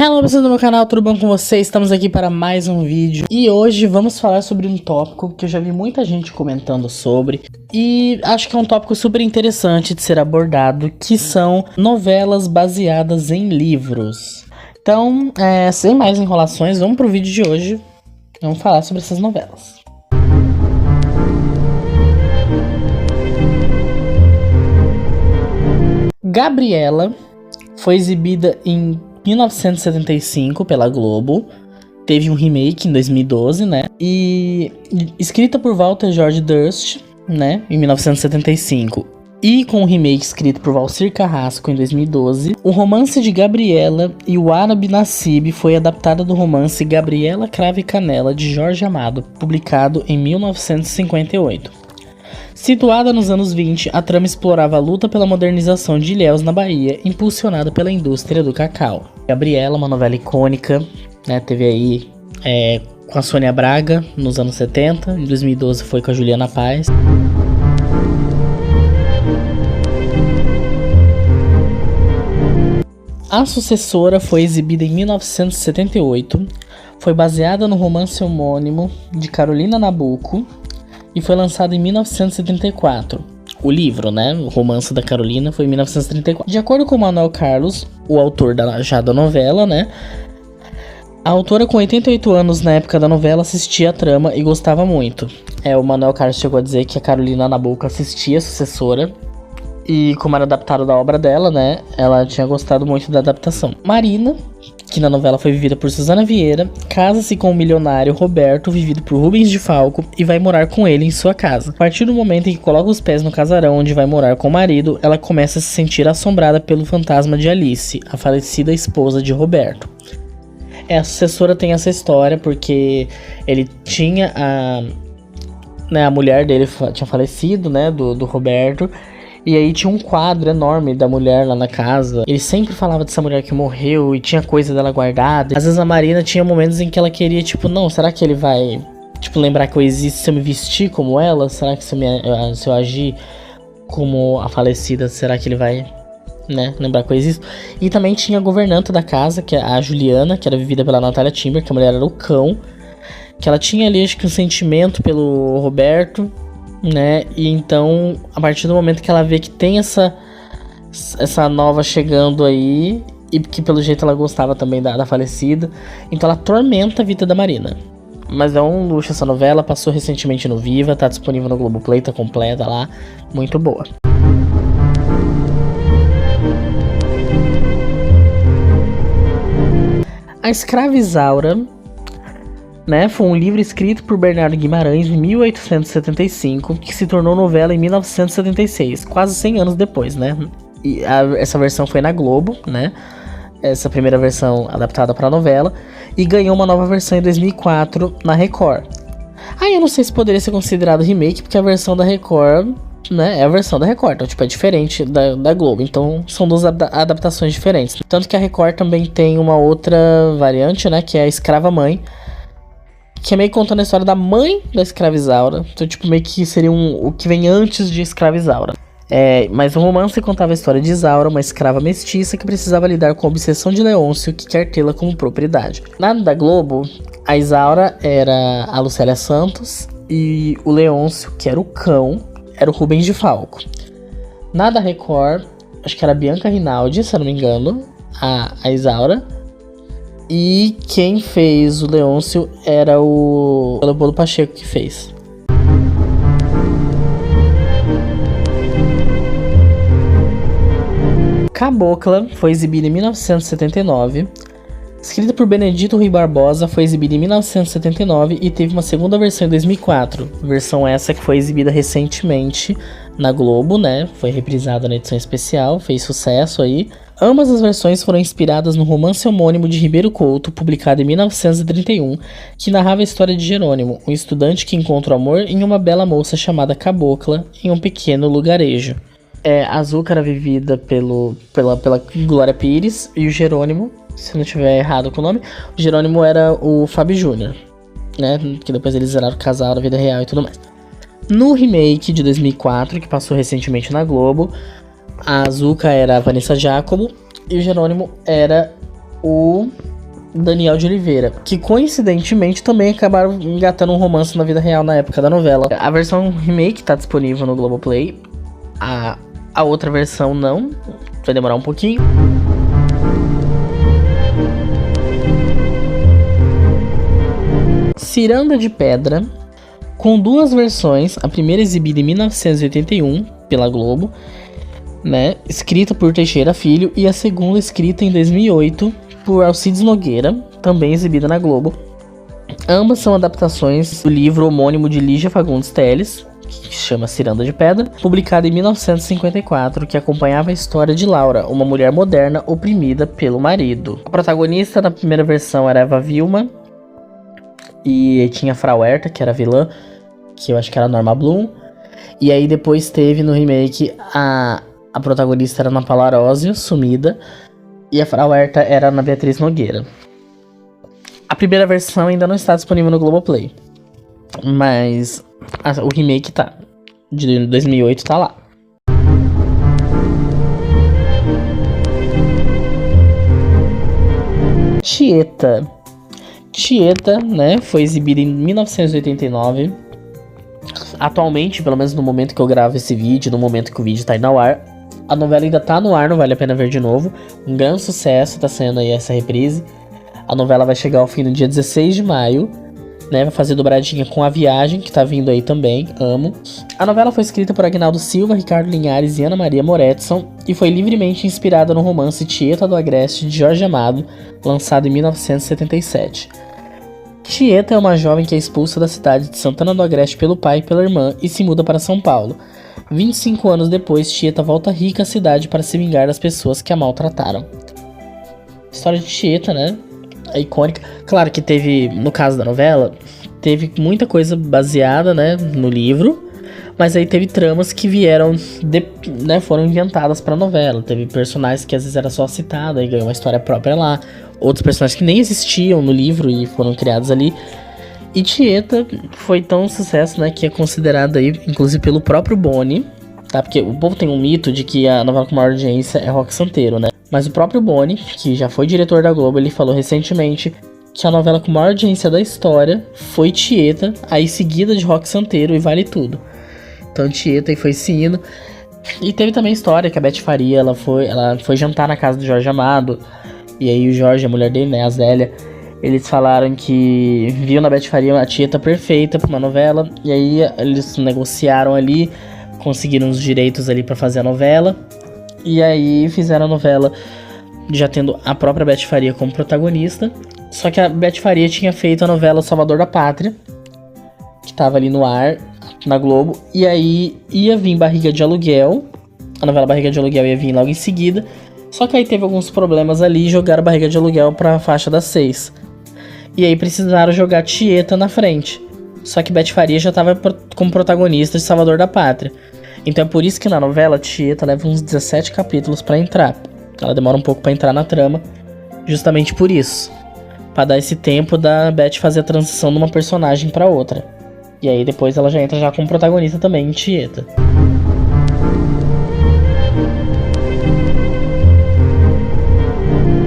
Hello pessoas do meu canal, tudo bom com vocês? Estamos aqui para mais um vídeo e hoje vamos falar sobre um tópico que eu já vi muita gente comentando sobre e acho que é um tópico super interessante de ser abordado, que são novelas baseadas em livros. Então, sem mais enrolações, vamos pro vídeo de hoje, vamos falar sobre essas novelas. Gabriela foi exibida em 1975 pela Globo, teve um remake em 2012, né? E escrita por Walter George Durst, né? Em 1975. E com um remake escrito por Valcir Carrasco em 2012, o romance de Gabriela e o Árabe Nassib foi adaptada do romance Gabriela Cravo e Canela de Jorge Amado, publicado em 1958. Situada nos anos 20, a trama explorava a luta pela modernização de Ilhéus na Bahia, impulsionada pela indústria do cacau. Gabriela, uma novela icônica, né, teve aí com a Sônia Braga nos anos 70, em 2012 foi com a Juliana Paz. A Sucessora foi exibida em 1978, foi baseada no romance homônimo de Carolina Nabuco, e foi lançado em 1974. O livro, né, o romance da Carolina, foi em 1934. De acordo com Manuel Carlos, o autor da novela, né, a autora com 88 anos na época da novela assistia a trama e gostava muito. O Manuel Carlos chegou a dizer que a Carolina Nabuco assistia a Sucessora, e como era adaptado da obra dela, né, ela tinha gostado muito da adaptação. Marina, que na novela foi vivida por Suzana Vieira, casa-se com o milionário Roberto, vivido por Rubens de Falco, e vai morar com ele em sua casa. A partir do momento em que coloca os pés no casarão onde vai morar com o marido, ela começa a se sentir assombrada pelo fantasma de Alice, a falecida esposa de Roberto. A Sucessora tem essa história porque ele tinha a mulher dele tinha falecido, né, do Roberto. E aí tinha um quadro enorme da mulher lá na casa. Ele sempre falava dessa mulher que morreu e tinha coisa dela guardada. Às vezes a Marina tinha momentos em que ela queria, tipo, não, será que ele vai, tipo, lembrar que eu existo se eu me vestir como ela? Será que se eu agir como a falecida, será que ele vai, né, lembrar que eu existo? E também tinha a governanta da casa, que é a Juliana, que era vivida pela Natália Timber, que a mulher era o cão. Que ela tinha ali, acho que um sentimento pelo Roberto, né, e então a partir do momento que ela vê que tem essa nova chegando aí, e que pelo jeito ela gostava também da falecida, então ela atormenta a vida da Marina. Mas é um luxo essa novela, passou recentemente no Viva, tá disponível no Globoplay, tá completa lá, muito boa. A Escrava Isaura, né, foi um livro escrito por Bernardo Guimarães em 1875, que se tornou novela em 1976, quase 100 anos depois, né? E essa versão foi na Globo, né? Essa primeira versão adaptada para novela, e ganhou uma nova versão em 2004 na Record. Eu não sei se poderia ser considerado remake, porque a versão da Record, né, é a versão da Record, então tipo, é diferente da Globo, então são duas adaptações diferentes. Tanto que a Record também tem uma outra variante, né, que é a Escrava Mãe, que é meio contando a história da mãe da Escrava Isaura. Então, tipo, meio que seria o que vem antes de Escrava Isaura. Mas o romance contava a história de Isaura, uma escrava mestiça que precisava lidar com a obsessão de Leôncio, que quer tê-la como propriedade. Na da Globo, a Isaura era a Lucélia Santos e o Leôncio, que era o cão, era o Rubens de Falco. Na da Record, acho que era a Bianca Rinaldi, se eu não me engano, a Isaura. E quem fez o Leôncio era o Leopoldo Pacheco que fez. Cabocla foi exibida em 1979. Escrita por Benedito Rui Barbosa, foi exibida em 1979 e teve uma segunda versão em 2004. Versão essa que foi exibida recentemente na Globo, né? Foi reprisada na edição especial, fez sucesso aí. Ambas as versões foram inspiradas no romance homônimo de Ribeiro Couto, publicado em 1931, que narrava a história de Jerônimo, um estudante que encontra o amor em uma bela moça chamada Cabocla, em um pequeno lugarejo. A Zuca era vivida pela Glória Pires, e o Jerônimo, se não estiver errado com o nome, o Jerônimo era o Fábio Júnior, né? Que depois eles viraram casal na vida real e tudo mais. No remake de 2004, que passou recentemente na Globo, a Zuca era a Vanessa Giacomo e o Jerônimo era o Daniel de Oliveira, que coincidentemente também acabaram engatando um romance na vida real na época da novela. A versão remake tá disponível no Globoplay, a outra versão não, vai demorar um pouquinho. Ciranda de Pedra, com duas versões, a primeira exibida em 1981 pela Globo, né, escrita por Teixeira Filho, e a segunda escrita em 2008 por Alcides Nogueira, também exibida na Globo. Ambas são adaptações do livro homônimo de Lígia Fagundes Telles, que se chama Ciranda de Pedra, publicado em 1954, que acompanhava a história de Laura, uma mulher moderna oprimida pelo marido. A protagonista na primeira versão era Eva Vilma, e tinha a Frau Herta, que era a vilã, que eu acho que era a Norma Bloom. E aí depois teve no remake a protagonista era a Ana Paula Arósio, sumida, e a Frau Herta era a Ana Beatriz Nogueira. A primeira versão ainda não está disponível no Globoplay, mas o remake tá, de 2008 tá lá. Tieta, né, foi exibida em 1989. Atualmente, pelo menos no momento que eu gravo esse vídeo, no momento que o vídeo tá indo ao ar, a novela ainda tá no ar, não vale a pena ver de novo. Um grande sucesso, tá sendo aí essa reprise. A novela vai chegar ao fim no dia 16 de maio, né, vai fazer dobradinha com A Viagem, que tá vindo aí também, amo. A novela foi escrita por Agnaldo Silva, Ricardo Linhares e Ana Maria Moretson, e foi livremente inspirada no romance Tieta do Agreste, de Jorge Amado, lançado em 1977. Tieta é uma jovem que é expulsa da cidade de Santana do Agreste pelo pai e pela irmã e se muda para São Paulo. 25 anos depois, Tieta volta rica à cidade para se vingar das pessoas que a maltrataram. História de Tieta, né? É icônica. Claro que teve, no caso da novela, teve muita coisa baseada, né, no livro, mas aí teve tramas que vieram, né, foram inventadas pra novela. Teve personagens que às vezes era só citado, aí ganhou uma história própria lá. Outros personagens que nem existiam no livro e foram criados ali. E Tieta foi tão um sucesso, né, que é considerada aí, inclusive pelo próprio Boni, tá? Porque o povo tem um mito de que a novela com maior audiência é Roque Santeiro, né? Mas o próprio Boni, que já foi diretor da Globo, ele falou recentemente que a novela com maior audiência da história foi Tieta, aí seguida de Roque Santeiro e Vale Tudo. Então Tieta aí foi esse hino. E teve também a história que a Beth Faria, ela foi jantar na casa do Jorge Amado. E aí o Jorge, a mulher dele, né, a Zélia, eles falaram que viam na Beth Faria a Tieta perfeita pra uma novela. E aí eles negociaram ali, conseguiram os direitos ali pra fazer a novela. E aí fizeram a novela já tendo a própria Beth Faria como protagonista. Só que a Beth Faria tinha feito a novela Salvador da Pátria, que tava ali no ar, na Globo. E aí ia vir Barriga de Aluguel. A novela Barriga de Aluguel ia vir logo em seguida. Só que aí teve alguns problemas ali e jogaram Barriga de Aluguel pra faixa das 6. E aí precisaram jogar Tieta na frente. Só que Beth Faria já tava como protagonista de Salvador da Pátria. Então é por isso que na novela Tieta leva uns 17 capítulos pra entrar. Ela demora um pouco pra entrar na trama, justamente por isso. Pra dar esse tempo da Beth fazer a transição de uma personagem pra outra. E aí depois ela já entra já como protagonista também em Tieta.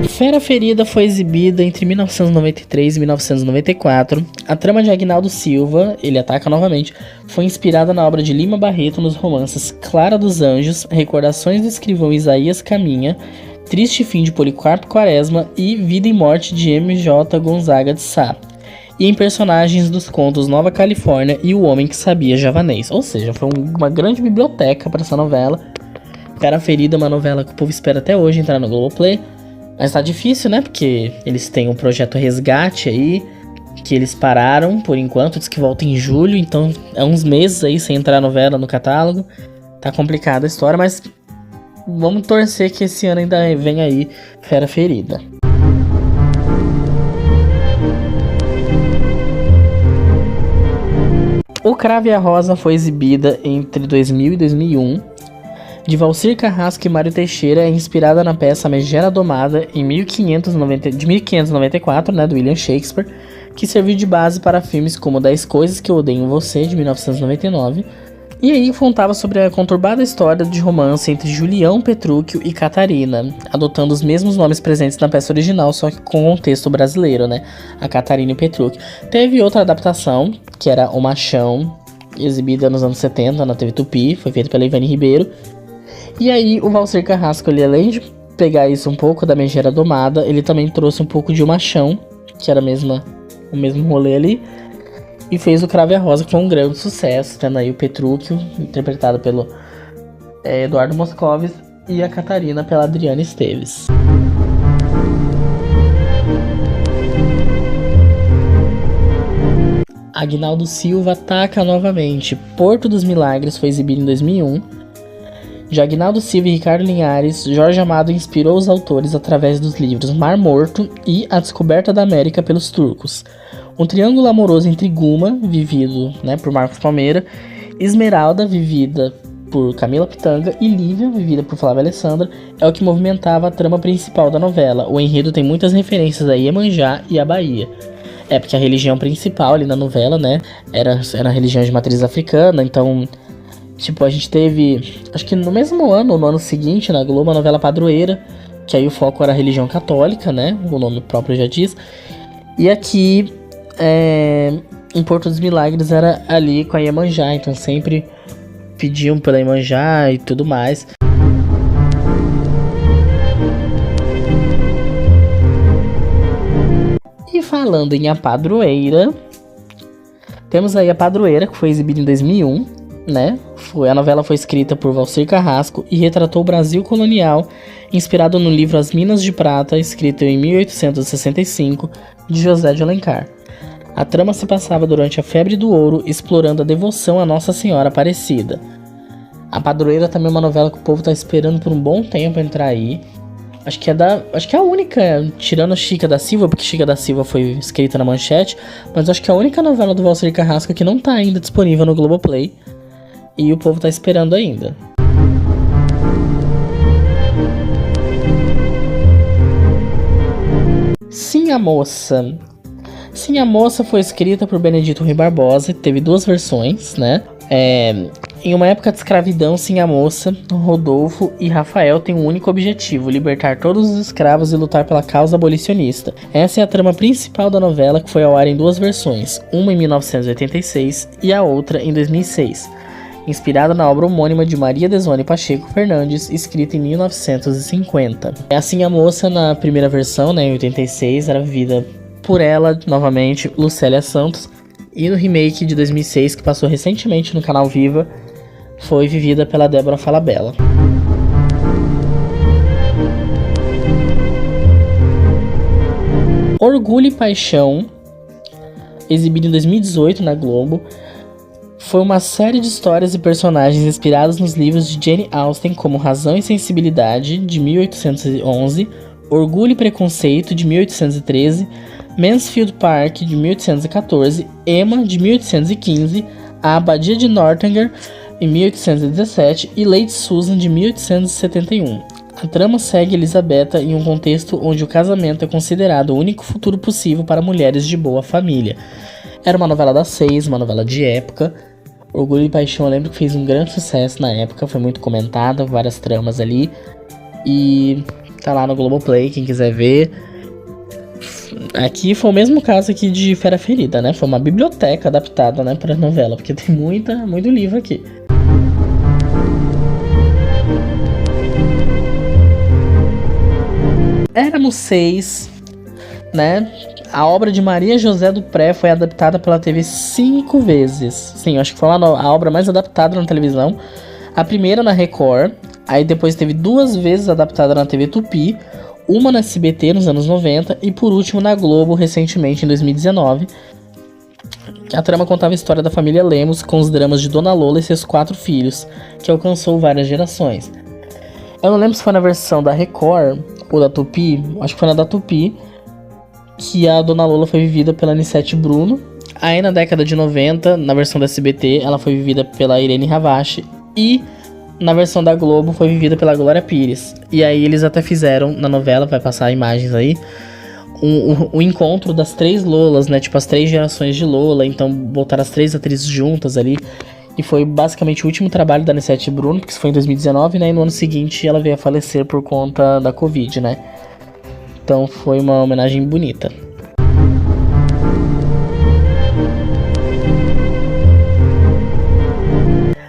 Fera Ferida foi exibida entre 1993 e 1994. A trama de Agnaldo Silva, ele ataca novamente, foi inspirada na obra de Lima Barreto nos romances Clara dos Anjos, Recordações do Escrivão Isaías Caminha, Triste Fim de Policarpo Quaresma e Vida e Morte de M.J. Gonzaga de Sá. E em personagens dos contos Nova Califórnia e O Homem que Sabia Javanês. Ou seja, foi uma grande biblioteca para essa novela. Fera Ferida é uma novela que o povo espera até hoje entrar no Globoplay. Mas tá difícil, né? Porque eles têm um projeto Resgate aí, que eles pararam por enquanto, diz que volta em julho, então é uns meses aí sem entrar a novela no catálogo. Tá complicada a história, mas vamos torcer que esse ano ainda vem aí Fera Ferida. O Cravo e a Rosa foi exibida entre 2000 e 2001. De Valcir Carrasco e Mário Teixeira, é inspirada na peça Megera Domada de 1594, né, do William Shakespeare, que serviu de base para filmes como 10 Coisas que Eu Odeio em Você, de 1999, E aí contava sobre a conturbada história de romance entre Julião Petrúquio e Catarina, adotando os mesmos nomes presentes na peça original, só que com contexto brasileiro, né? A Catarina e o Petrúquio. Teve outra adaptação, que era O Machão, exibida nos anos 70 na TV Tupi, foi feita pela Ivani Ribeiro. E aí o Valcir Carrasco, ele, além de pegar isso um pouco da Megera Domada, ele também trouxe um pouco de O Machão, que era o mesmo rolê ali, e fez o Cravo e a Rosa, que foi um grande sucesso, tendo aí o Petrúquio, interpretado pelo Eduardo Moscovis, e a Catarina pela Adriana Esteves. Aguinaldo Silva ataca novamente. Porto dos Milagres foi exibido em 2001. De Aguinaldo Silva e Ricardo Linhares, Jorge Amado inspirou os autores através dos livros Mar Morto e A Descoberta da América pelos Turcos. Um triângulo amoroso entre Guma, vivido, né, por Marcos Palmeira, Esmeralda, vivida por Camila Pitanga, e Lívia, vivida por Flávia Alessandra, é o que movimentava a trama principal da novela. O enredo tem muitas referências a Iemanjá e a Bahia. Porque a religião principal ali na novela, né, era a religião de matriz africana, então, tipo, a gente teve, acho que no mesmo ano, ou no ano seguinte, na Globo, a novela Padroeira, que aí o foco era a religião católica, né, o nome próprio já diz, e aqui, em Porto dos Milagres, era ali com a Iemanjá, então sempre pediam pela Iemanjá e tudo mais. E falando em A Padroeira, temos aí A Padroeira, que foi exibida em 2001, né? A novela foi escrita por Valcir Carrasco e retratou o Brasil colonial, inspirado no livro As Minas de Prata, escrito em 1865, de José de Alencar. A trama se passava durante a Febre do Ouro, explorando a devoção a Nossa Senhora Aparecida. A Padroeira também é uma novela que o povo tá esperando por um bom tempo entrar aí. Acho que é a única, tirando Chica da Silva, porque Chica da Silva foi escrita na Manchete, mas acho que é a única novela do Valcir Carrasco que não tá ainda disponível no Globoplay. E o povo tá esperando ainda. Sim, a Moça. Sim, a Moça foi escrita por Benedito Rui Barbosa, teve duas versões, né? Em uma época de escravidão, Sim, a Moça, Rodolfo e Rafael têm um único objetivo: libertar todos os escravos e lutar pela causa abolicionista. Essa é a trama principal da novela, que foi ao ar em duas versões, uma em 1986 e a outra em 2006. Inspirada na obra homônima de Maria Desone Pacheco Fernandes, escrita em 1950. Assim, a Moça, na primeira versão, né, em 86, era vivida por ela, novamente, Lucélia Santos, e no remake de 2006, que passou recentemente no canal Viva, foi vivida pela Débora Falabella. Orgulho e Paixão, exibido em 2018 na Globo, foi uma série de histórias e personagens inspirados nos livros de Jane Austen, como Razão e Sensibilidade, de 1811, Orgulho e Preconceito, de 1813, Mansfield Park, de 1814, Emma, de 1815, A Abadia de Northanger, em 1817, e Lady Susan, de 1871. A trama segue Elisabetta em um contexto onde o casamento é considerado o único futuro possível para mulheres de boa família. Era uma novela das 6, uma novela de época. Orgulho e Paixão, eu lembro que fez um grande sucesso na época, foi muito comentada, várias tramas ali. E tá lá no Globoplay, quem quiser ver. Aqui foi o mesmo caso aqui de Fera Ferida, né? Foi uma biblioteca adaptada, né, pra novela, porque tem muito livro aqui. Éramos 6, né? A obra de Maria José do Pré foi adaptada pela TV 5 vezes. Sim, acho que foi a obra mais adaptada na televisão. A primeira na Record, aí depois teve 2 vezes adaptada na TV Tupi, uma na SBT nos anos 90 e por último na Globo recentemente em 2019. A trama contava a história da família Lemos com os dramas de Dona Lola e seus 4 filhos, que alcançou várias gerações. Eu não lembro se foi na versão da Record ou da Tupi, acho que foi na da Tupi, que a Dona Lola foi vivida pela Anissete Bruno. Aí na década de 90, na versão da SBT, ela foi vivida pela Irene Ravache. E na versão da Globo foi vivida pela Glória Pires. E aí eles até fizeram, na novela, vai passar imagens aí, o encontro das 3 Lolas, né? Tipo, as 3 gerações de Lola. Então botaram as 3 atrizes juntas ali. E foi basicamente o último trabalho da Anissete Bruno, porque isso foi em 2019, né? E no ano seguinte ela veio a falecer por conta da Covid, né? Então foi uma homenagem bonita.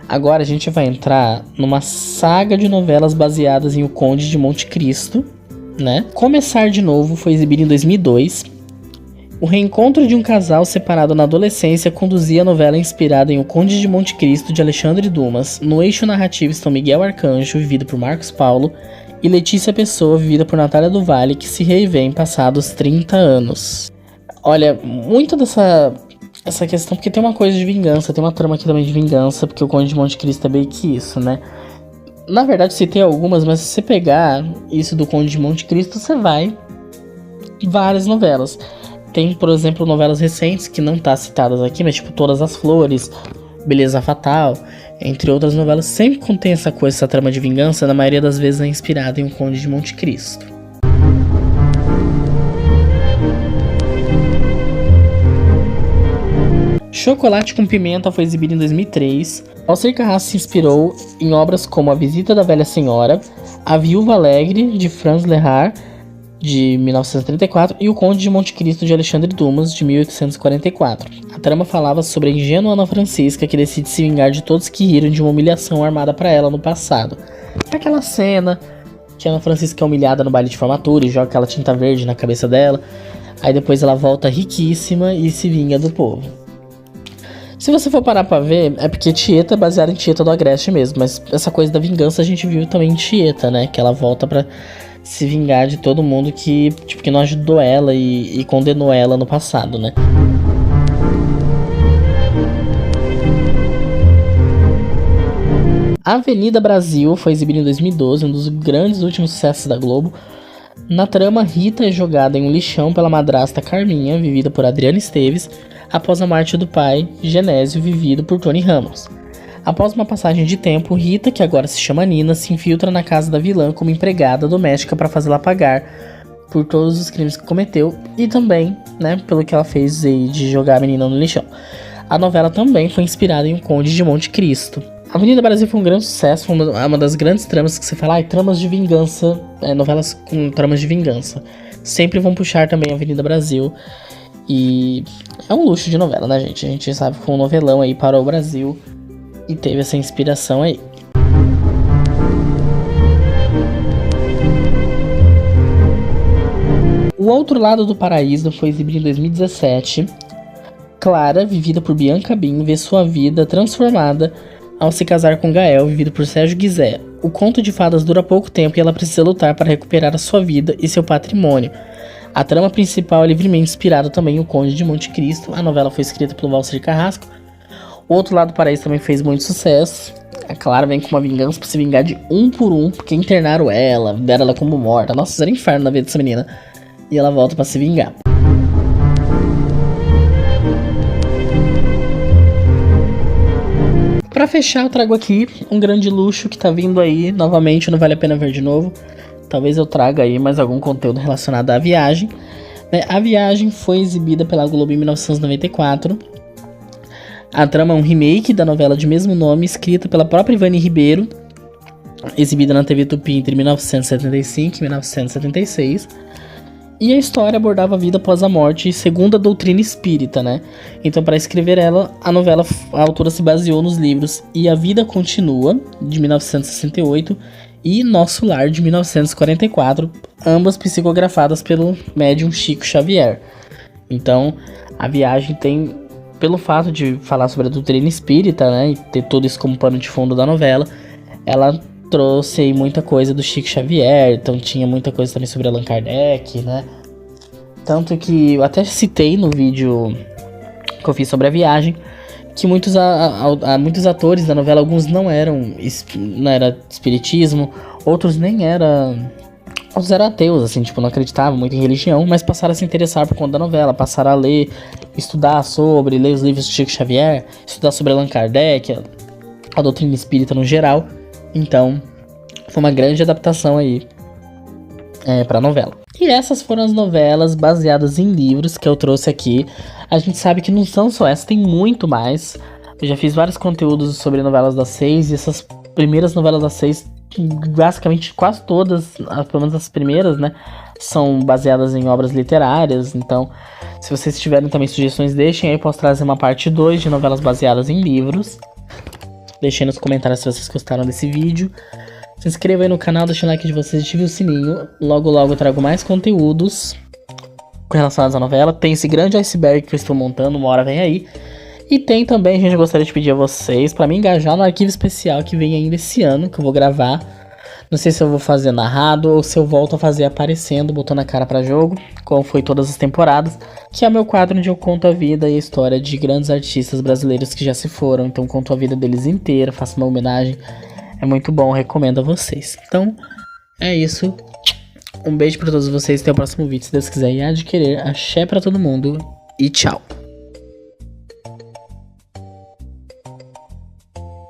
Agora a gente vai entrar numa saga de novelas baseadas em O Conde de Monte Cristo, né? Começar de Novo foi exibido em 2002. O reencontro de um casal separado na adolescência conduzia a novela inspirada em O Conde de Monte Cristo, de Alexandre Dumas. No eixo narrativo estão Miguel Arcanjo, vivido por Marcos Paulo, e Letícia Pessoa, vivida por Natália do Vale, que se revêem passados 30 anos. Olha, muito essa questão, porque tem uma coisa de vingança, tem uma trama aqui também de vingança, porque O Conde de Monte Cristo é bem que isso, né? Na verdade, citei algumas, mas se você pegar isso do Conde de Monte Cristo, você vai em várias novelas. Tem, por exemplo, novelas recentes que não tá citadas aqui, mas tipo Todas as Flores, Beleza Fatal, entre outras novelas, sempre contém essa coisa, essa trama de vingança, na maioria das vezes é inspirada em O Conde de Monte Cristo. Chocolate com Pimenta foi exibido em 2003. Alcir Carrasco se inspirou em obras como A Visita da Velha Senhora, A Viúva Alegre, de Franz Lehár, de 1934, e O Conde de Monte Cristo, de Alexandre Dumas, de 1844. A trama falava sobre a ingênua Ana Francisca, que decide se vingar de todos que riram de uma humilhação armada para ela no passado. Aquela cena que a Ana Francisca é humilhada no baile de formatura e joga aquela tinta verde na cabeça dela. Aí depois ela volta riquíssima e se vinga do povo. Se você for parar pra ver, é porque Tieta é baseada em Tieta do Agreste mesmo, mas essa coisa da vingança a gente viu também em Tieta, né? Que ela volta pra se vingar de todo mundo que, tipo, que não ajudou ela e condenou ela no passado, né? Avenida Brasil foi exibida em 2012, um dos grandes últimos sucessos da Globo. Na trama, Rita é jogada em um lixão pela madrasta Carminha, vivida por Adriana Esteves, após a morte do pai, Genésio, vivido por Tony Ramos. Após uma passagem de tempo, Rita, que agora se chama Nina, se infiltra na casa da vilã como empregada doméstica para fazê-la pagar por todos os crimes que cometeu e também, né, pelo que ela fez aí de jogar a menina no lixão. A novela também foi inspirada em O Conde de Monte Cristo. Avenida Brasil foi um grande sucesso, foi uma das grandes tramas que você fala, tramas de vingança, novelas com tramas de vingança. Sempre vão puxar também a Avenida Brasil. E é um luxo de novela, né, gente? A gente sabe que foi um novelão aí para o Brasil e teve essa inspiração aí. O Outro Lado do Paraíso foi exibido em 2017. Clara, vivida por Bianca Bin, vê sua vida transformada ao se casar com Gael, vivido por Sérgio Guizé. O conto de fadas dura pouco tempo e ela precisa lutar para recuperar a sua vida e seu patrimônio. A trama principal é livremente inspirada também em O Conde de Monte Cristo. A novela foi escrita pelo Alcir Carrasco. O Outro Lado do Paraíso também fez muito sucesso. A Clara vem com uma vingança pra se vingar de um por um, porque internaram ela, deram ela como morta. Nossa, fizeram inferno na vida dessa menina. E ela volta pra se vingar. Pra fechar, eu trago aqui um grande luxo que tá vindo aí novamente, não vale a pena ver de novo. Talvez eu traga aí mais algum conteúdo relacionado à Viagem. A Viagem foi exibida pela Globo em 1994. A trama é um remake da novela de mesmo nome, escrita pela própria Ivani Ribeiro, exibida na TV Tupi entre 1975 e 1976. E a história abordava a vida após a morte, segundo a doutrina espírita, né? Então, para escrever ela, a autora se baseou nos livros E a Vida Continua, de 1968, e Nosso Lar, de 1944, ambas psicografadas pelo médium Chico Xavier. Então, a Viagem tem, pelo fato de falar sobre a doutrina espírita, né, e ter tudo isso como pano de fundo da novela, ela trouxe aí muita coisa do Chico Xavier, então tinha muita coisa também sobre Allan Kardec, né? Tanto que eu até citei no vídeo que eu fiz sobre a Viagem, que muitos atores da novela, alguns não era espiritismo, outros outros eram ateus, assim, tipo, não acreditavam muito em religião, mas passaram a se interessar por conta da novela, passaram a ler, estudar sobre, ler os livros do Chico Xavier, estudar sobre Allan Kardec, a doutrina espírita no geral. Então, foi uma grande adaptação aí pra novela. E essas foram as novelas baseadas em livros que eu trouxe aqui. A gente sabe que não são só essas, tem muito mais. Eu já fiz vários conteúdos sobre novelas das 6 e essas primeiras novelas das 6, basicamente quase todas, pelo menos as primeiras, né, são baseadas em obras literárias. Então, se vocês tiverem também sugestões, deixem aí, eu posso trazer uma parte 2 de novelas baseadas em livros. Deixem nos comentários se vocês gostaram desse vídeo. Se inscreva aí no canal, deixa o like de vocês e ative o sininho. Logo logo eu trago mais conteúdos relacionados à novela. Tem esse grande iceberg que eu estou montando, uma hora vem aí. E tem também, gente, eu gostaria de pedir a vocês pra me engajar no arquivo especial que vem ainda esse ano, que eu vou gravar. Não sei se eu vou fazer narrado ou se eu volto a fazer aparecendo, botando a cara pra jogo, como foi todas as temporadas, que é o meu quadro onde eu conto a vida e a história de grandes artistas brasileiros que já se foram. Então conto a vida deles inteira, faço uma homenagem. É muito bom, recomendo a vocês. Então, é isso. Um beijo pra todos vocês, até o próximo vídeo, se Deus quiser e adquirir. Axé pra todo mundo e tchau.